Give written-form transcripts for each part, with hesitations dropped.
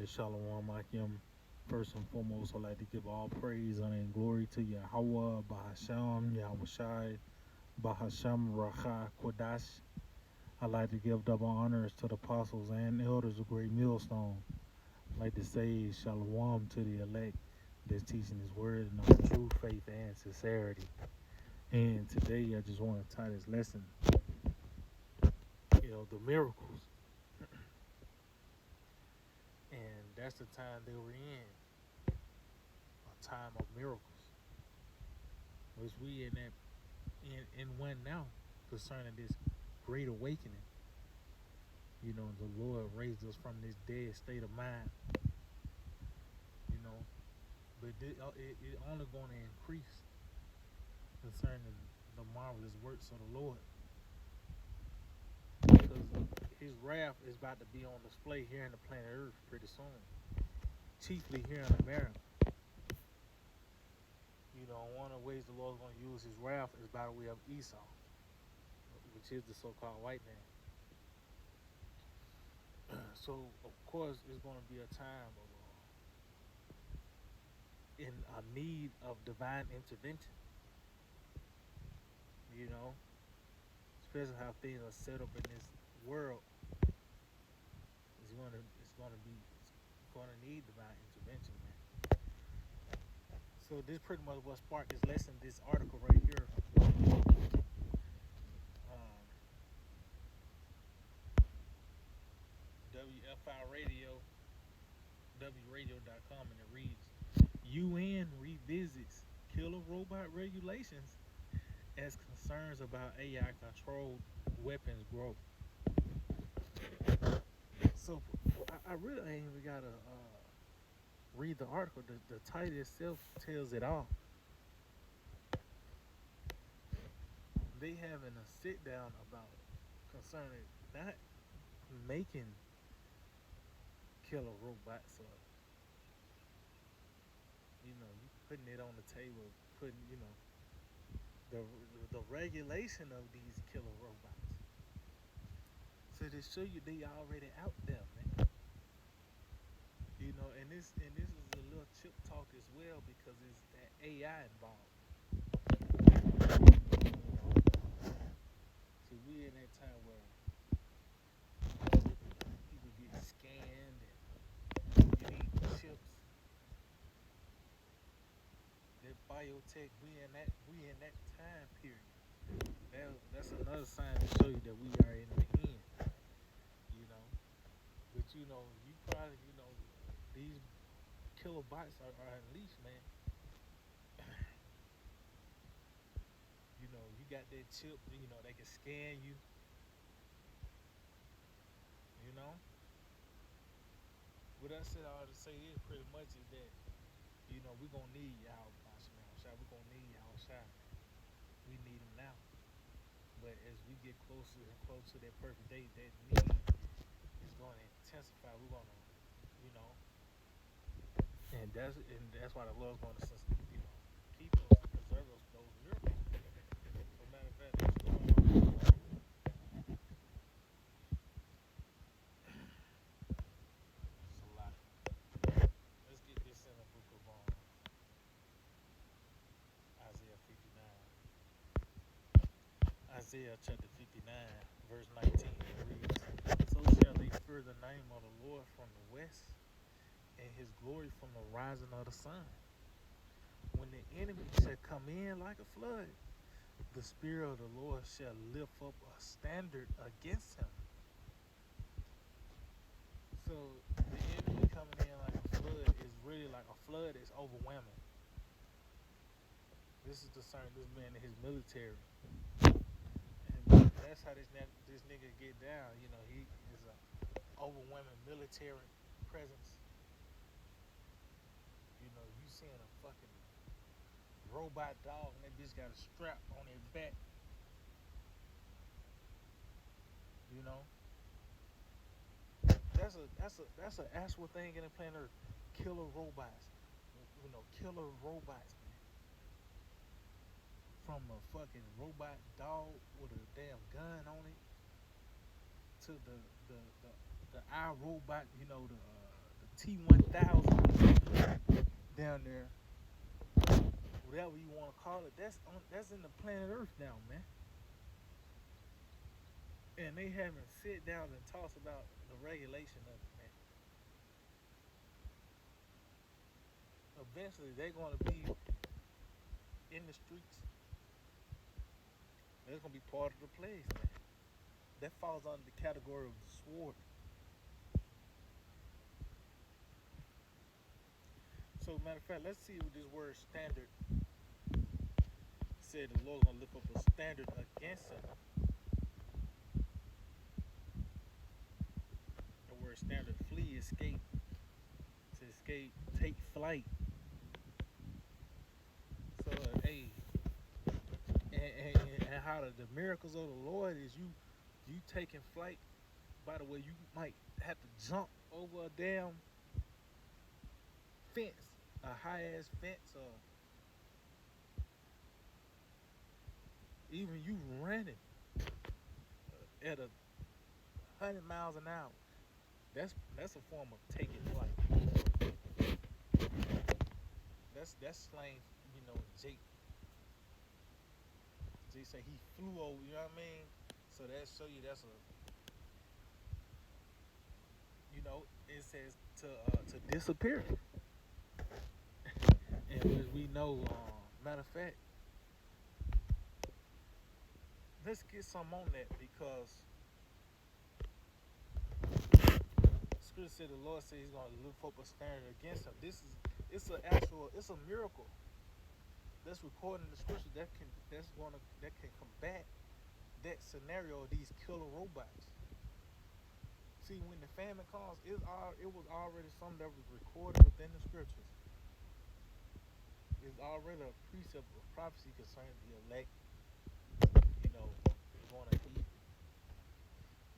Shalom Akim. First and foremost, I'd like to give all praise, honor, and glory to Yahweh, Bahasham, Yahweh Bahasham, Racha, Kodash. I'd like to give double honors to the apostles and elders of Great Millstone. I'd like to say Shalom to the elect that's teaching His word in all true faith and sincerity. And today, I just want to tie this lesson, the miracles. And that's the time that we're in, a time of miracles. Which we in one now concerning this great awakening. The Lord raised us from this dead state of mind. But it only going to increase concerning the marvelous works of the Lord, because His wrath is about to be on display here in the planet Earth pretty soon, chiefly here in America. One of the ways the Lord's going to use His wrath is by the way of Esau, which is the so-called white man. So, of course, it's going to be a time of in a need of divine intervention. Especially how things are set up in this world, it's going to need divine intervention, man. So this pretty much what sparked this lesson, this article right here. WFI Radio, WRadio.com, and it reads, UN revisits killer robot regulations as concerns about AI-controlled weapons grow. So I really ain't even gotta read the article. The title itself tells it all. They having a sit down about concerning not making killer robots, or you putting it on the table, putting the regulation of these killer robots. So to show you they already out there, man. And this is a little chip talk as well, because it's that AI involved. So we in that time where people get scanned and you need chips. That biotech, we in that time period. That's another sign to show you that we are in the end. But you probably these kilobytes are unleashed, man. You got that chip, they can scan you. What I said all to say is pretty much is that, we're gonna need y'all, we're gonna need y'all shot, man. We need them now. But as we get closer and closer to that perfect day, that need is gonna intensify. We're gonna, and that's why the Lord's gonna, keep us, preserve us those miracles. So matter of fact, let's go on. Let's get this in the book of Isaiah 59. Isaiah chapter 59, verse 19 reads, "So shall they fear the name of the Lord from the west, and His glory from the rising of the sun. When the enemy shall come in like a flood, the Spirit of the Lord shall lift up a standard against him." So the enemy coming in like a flood is really like a flood that's overwhelming. This is concerning this man and his military. And that's how this nigga get down. He is a overwhelming military presence. You seeing a fucking robot dog and that bitch got a strap on his back. That's an actual thing in the planet Earth. Killer robots. Killer robots, man. From a fucking robot dog with a damn gun on it to the iRobot, the T-1000 down there, whatever you want to call it. That's in the planet Earth now, man. And they haven't sit down and talked about the regulation of it, man. Eventually, they're going to be in the streets. They're going to be part of the plagues, man. That falls under the category of the sword. So, matter of fact, let's see what this word standard said. The Lord's going to lift up a standard against him. The word standard: flee, escape, to escape, take flight. So, hey, and how the miracles of the Lord is you taking flight. By the way, you might have to jump over a damn fence, a high ass fence, or even you running at 100 miles an hour. That's a form of taking flight. That's slang, Jake. Jake say he flew over. You know what I mean? So that show you that's a, it says to disappear. And as we know, matter of fact, let's get some on that because Scripture said the Lord said He's going to lift up a standard against him. It's a miracle that's recorded in the Scripture that can combat that scenario of these killer robots. See, when the famine comes, it was already something that was recorded within the Scriptures. It's already a precept of prophecy concerning the elect, going to eat.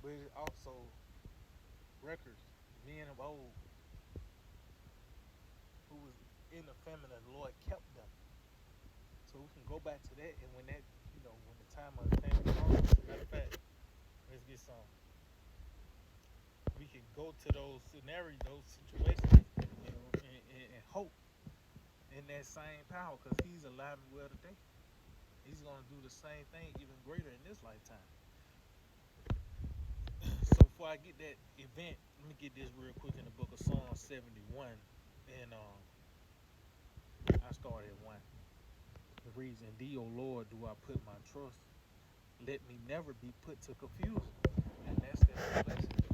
But it's also records, men of old, who was in the famine and the Lord kept them. So we can go back to that, and when the time of the famine comes, matter of fact, let's get some. We can go to those scenarios, those situations, and hope in that same power, because He's alive and well today. He's going to do the same thing, even greater in this lifetime. So before I get that event, let me get this real quick in the book of Psalm 71, and I start at 1. It reads, "In Thee, O Lord, do I put my trust. Let me never be put to confusion." And that's that perplexity.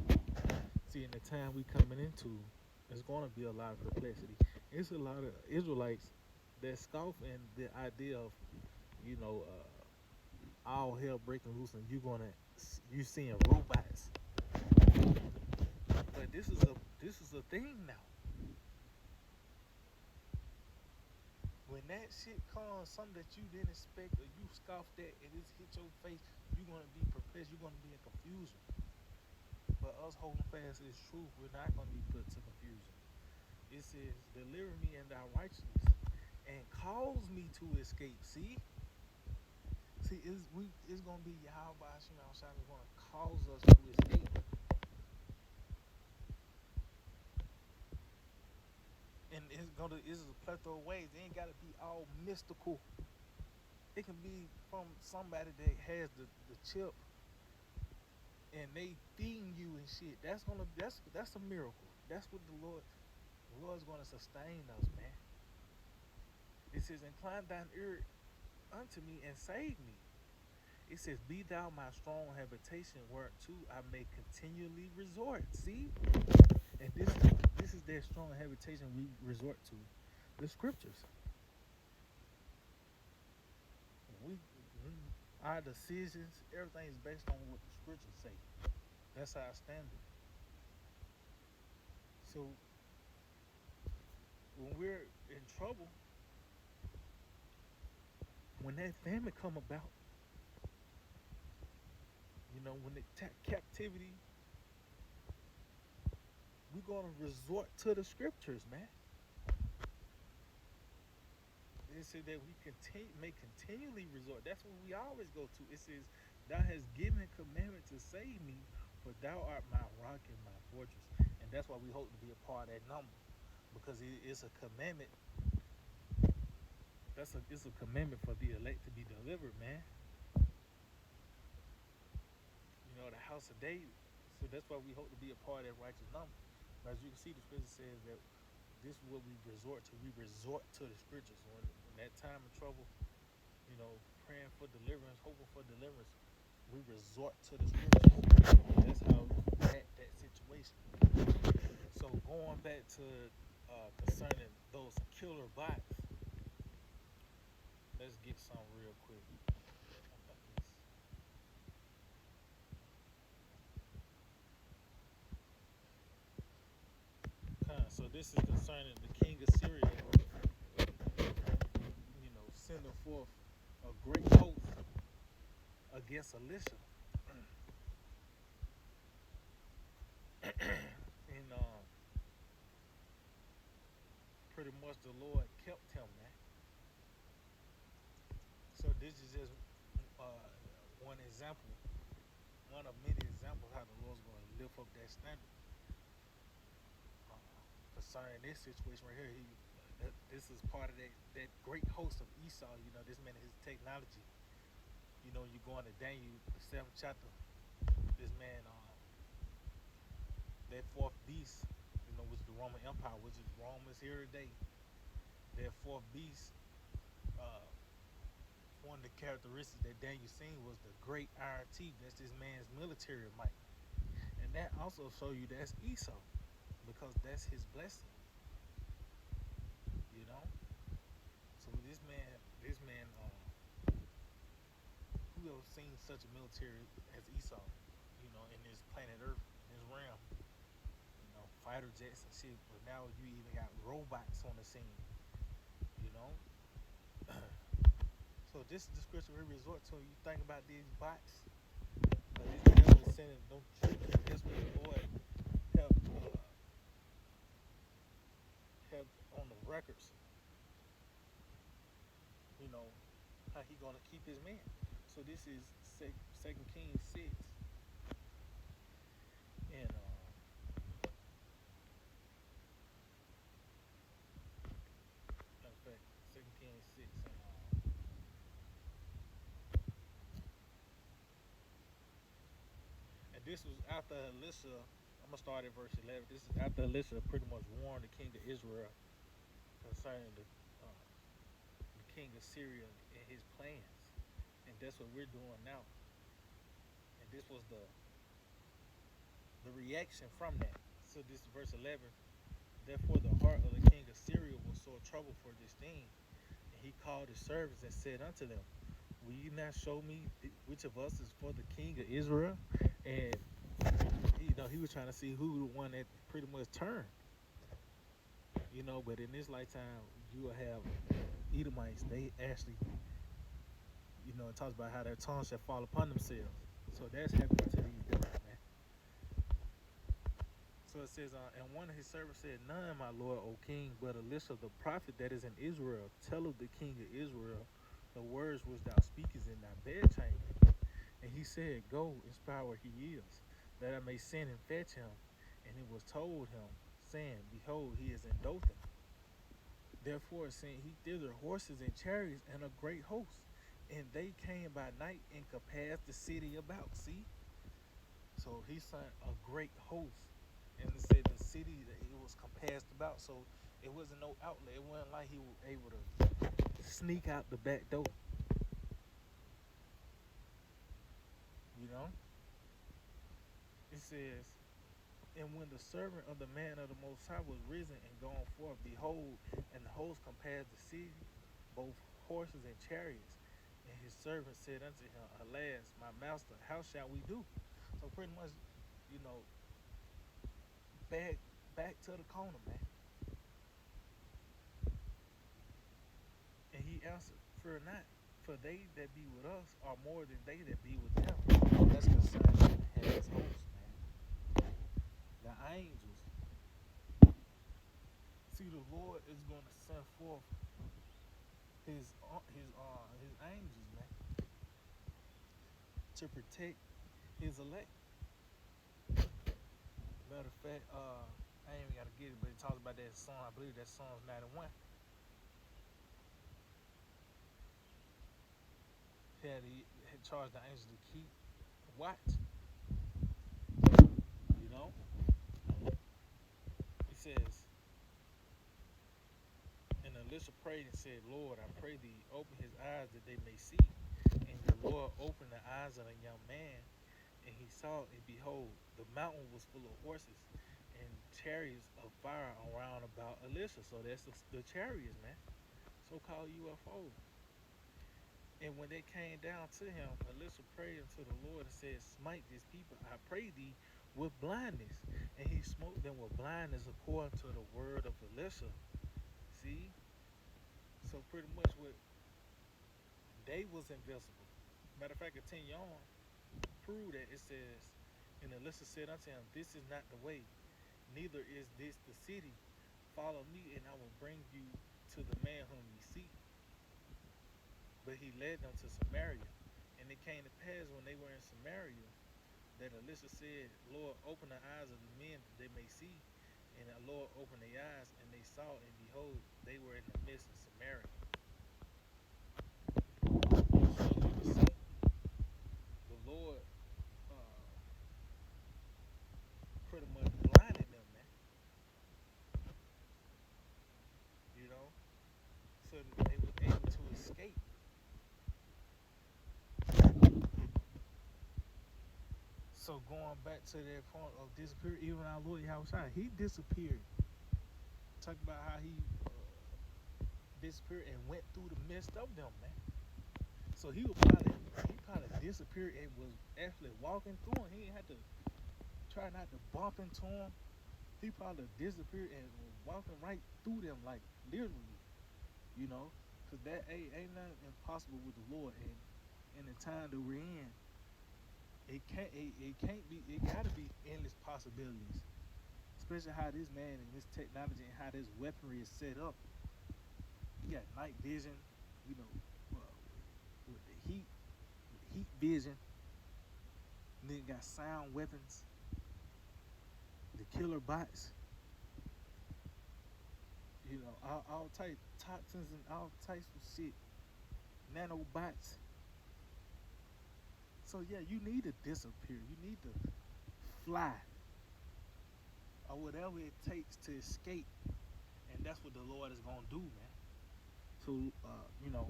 See, in the time we coming into, there's going to be a lot of perplexity. It's a lot of Israelites that scoff in the idea of, all hell breaking loose and you seeing robots. But this is a thing now. When that shit comes, something that you didn't expect or you scoffed at and it's hit your face, you're gonna be perplexed, you're gonna be in confusion. But us holding fast to this truth, we're not gonna be put to confusion. It says, "Deliver me in thy righteousness and cause me to escape." See, it's gonna be Yahweh Hashem outside is gonna cause us to escape. And it's a plethora of ways. It ain't gotta be all mystical. It can be from somebody that has the chip and they feeding you and shit. That's a miracle. That's what the Lord's gonna sustain us, man. It says, "Incline thine ear unto me and save me." It says, "Be thou my strong habitation, whereto I may continually resort." See? And this is that strong habitation we resort to. The Scriptures. We our decisions, everything is based on what the Scriptures say. That's our standard. So when we're in trouble, when that famine come about, when the captivity, we're gonna resort to the Scriptures, man. It says that we may continually resort. That's what we always go to. It says, "Thou hast given commandment to save me, for thou art my rock and my fortress." And that's why we hope to be a part of that number, because it's a commandment. It's a commandment for the elect to be delivered, man. The house of David. So that's why we hope to be a part of that righteous number. But as you can see, the scripture says that this is what we resort to. We resort to the scriptures when that time of trouble, praying for deliverance, hoping for deliverance. We resort to the scriptures. That's how that situation. So going back to concerning those killer bots, let's get some real quick. So this is concerning the king of Syria, sending forth a great host against Elisha. And pretty much the Lord kept him, man. So this is just one example, one of many examples how the Lord's going to lift up that standard. Concerning this situation right here, this is part of that great host of Esau. This man, his technology. You go into Daniel, the 7th chapter. This man, that fourth beast, which is the Roman Empire, which is Rome is here today. That fourth beast, one of the characteristics that Daniel seen was the great iron teeth. That's this man's military might, and that also show you that's Esau, because that's his blessing. So this man, who else seen such a military as Esau? In this planet Earth, in this realm. Fighter jets and shit, but now you even got robots on the scene. So this is the scripture we resort to. You think about these bots, this devil is sending them troops. That's what the Lord have on the records. How he gonna keep his man. So this is 2 Kings 6. And in fact, 2 Kings 6 and this was after Elisha. I'm gonna start at verse 11. This is after Elisha pretty much warned the king of Israel concerning the king of Syria and his plans, and that's what we're doing now. And this was the reaction from that. So this is verse 11. Therefore the heart of the king of Syria was sore troubled for this thing, and he called his servants and said unto them, will you not show me which of us is for the king of Israel? And he was trying to see who the one that pretty much turned. But in this lifetime, you will have Edomites. They actually, it talks about how their tongues shall fall upon themselves. So that's happening to these guys, man. So it says, and one of his servants said, none, my lord, O king, but Elisha the prophet that is in Israel. Tell of the king of Israel the words which thou speakest in thy bedchamber. And he said, go, inspire where he is, that I may send and fetch him. And it was told him, saying, behold, he is in Dothan. Therefore sent he thither horses and chariots and a great host. And they came by night and compassed the city about. See? So he sent a great host. And it said the city that it was compassed about. So it wasn't no outlet. It wasn't like he was able to sneak out the back door. It says, and when the servant of the man of the Most High was risen and gone forth, behold, and the host compassed the city, both horses and chariots. And his servant said unto him, alas, my master, how shall we do? So pretty much, back to the corner, man. And he answered, fear not, for they that be with us are more than they that be with them. That's concerning his host, man. The angels. See, the Lord is going to send forth his angels, man, to protect his elect. Matter of fact, I ain't even gotta get it, but it talks about that song. I believe that's Psalms 91. He had charged the angels to keep watch. You know, he says, and Elisha prayed and said, Lord, I pray thee, open his eyes that they may see. And the Lord opened the eyes of the young man, and he saw, and behold, the mountain was full of horses and chariots of fire around about Elisha. So that's the chariots, man. So-called UFOs. And when they came down to him, Elisha prayed unto the Lord and said, smite this people, I pray thee, with blindness. And he smote them with blindness according to the word of Elisha. See? So pretty much what they was invincible. Matter of fact, continue on, prove that it says, and Elisha said unto him, this is not the way, neither is this the city. Follow me, and I will bring you to the man whom ye seek. But he led them to Samaria. And it came to pass when they were in Samaria that Elisha said, Lord, open the eyes of the men that they may see. And the Lord opened their eyes, and they saw, and behold, they were in the midst of Samaria. So you can see the Lord pretty much blinded them, man. You know, so that they were able to escape. So going back to that point of disappear, even our Lord Yahushua, he disappeared. Talk about how he disappeared and went through the midst of them, man. So he probably disappeared and was actually walking through them. He didn't have to try not to bump into him. He probably disappeared and was walking right through them, like literally, you know, because that ain't nothing impossible with the Lord. And in the time that we're in, it gotta be endless possibilities. Especially how this man and this technology and how this weaponry is set up. You got night vision, you know, with the heat vision. And then you got sound weapons, the killer bots, you know, all type toxins and all types of shit, nanobots. So yeah, you need to disappear. You need to fly, or whatever it takes to escape, and that's what the Lord is gonna do, man. So you know,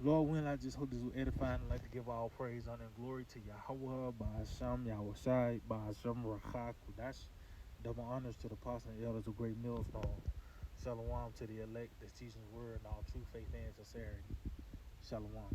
Lord willing, I just hope this will edify, and I'd like to give all praise, honor, and glory to Yahweh, Bahasham, Yahushai, Bahasham, Rakha, Kudash. Double honors to the apostles and elders of Great Millstone. Shalom to the elect that's teaching the word in all true faith and sincerity. Shalom.